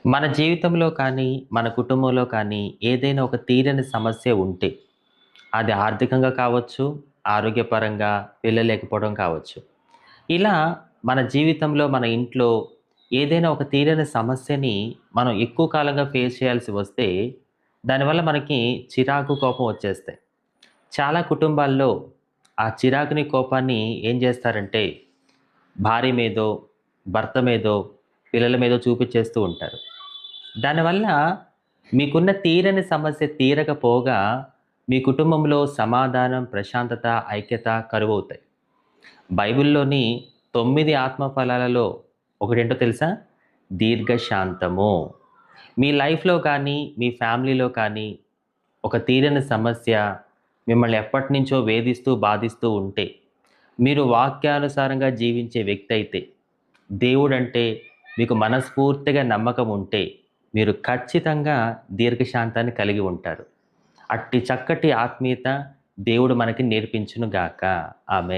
మన జీవితంలో కానీ, మన కుటుంబంలో కానీ ఏదైనా ఒక తీరని సమస్య ఉంటే, అది ఆర్థికంగా కావచ్చు, ఆరోగ్యపరంగా, పిల్లలు లేకపోవడం కావచ్చు. ఇలా మన జీవితంలో, మన ఇంట్లో ఏదైనా ఒక తీరని సమస్యని మనం ఎక్కువ కాలంగా ఫేస్ చేయాల్సి వస్తే, దానివల్ల మనకి చిరాకు, కోపం వచ్చేస్తాయి. చాలా కుటుంబాల్లో ఆ చిరాకుని, కోపాన్ని ఏం చేస్తారంటే, భార్య మీదో, భర్త మీదో, పిల్లల మీదో చూపిచ్చేస్తూ ఉంటారు. దానివల్ల మీకున్న తీరని సమస్య తీరకపోగా, మీ కుటుంబంలో సమాధానం, ప్రశాంతత, ఐక్యత కరువవుతాయి. బైబిల్‌లోని 9 ఆత్మఫలాలలో ఒకటేంటో తెలుసా? దీర్ఘశాంతము. మీ లైఫ్‌లో కానీ, మీ ఫ్యామిలీలో కానీ ఒక తీరని సమస్య మిమ్మల్ని ఎప్పటినుంచో వేధిస్తూ, బాధిస్తూ ఉంటే, మీరు వాక్యానుసారంగా జీవించే వ్యక్తి అయితే, దేవుడంటే మీకు మనస్ఫూర్తిగా నమ్మకం ఉంటే, మీరు ఖచ్చితంగా దీర్ఘశాంతాన్ని కలిగి ఉంటారు. అట్టి చక్కటి ఆత్మీయత దేవుడు మనకి నేర్పించును గాక. ఆమేన్.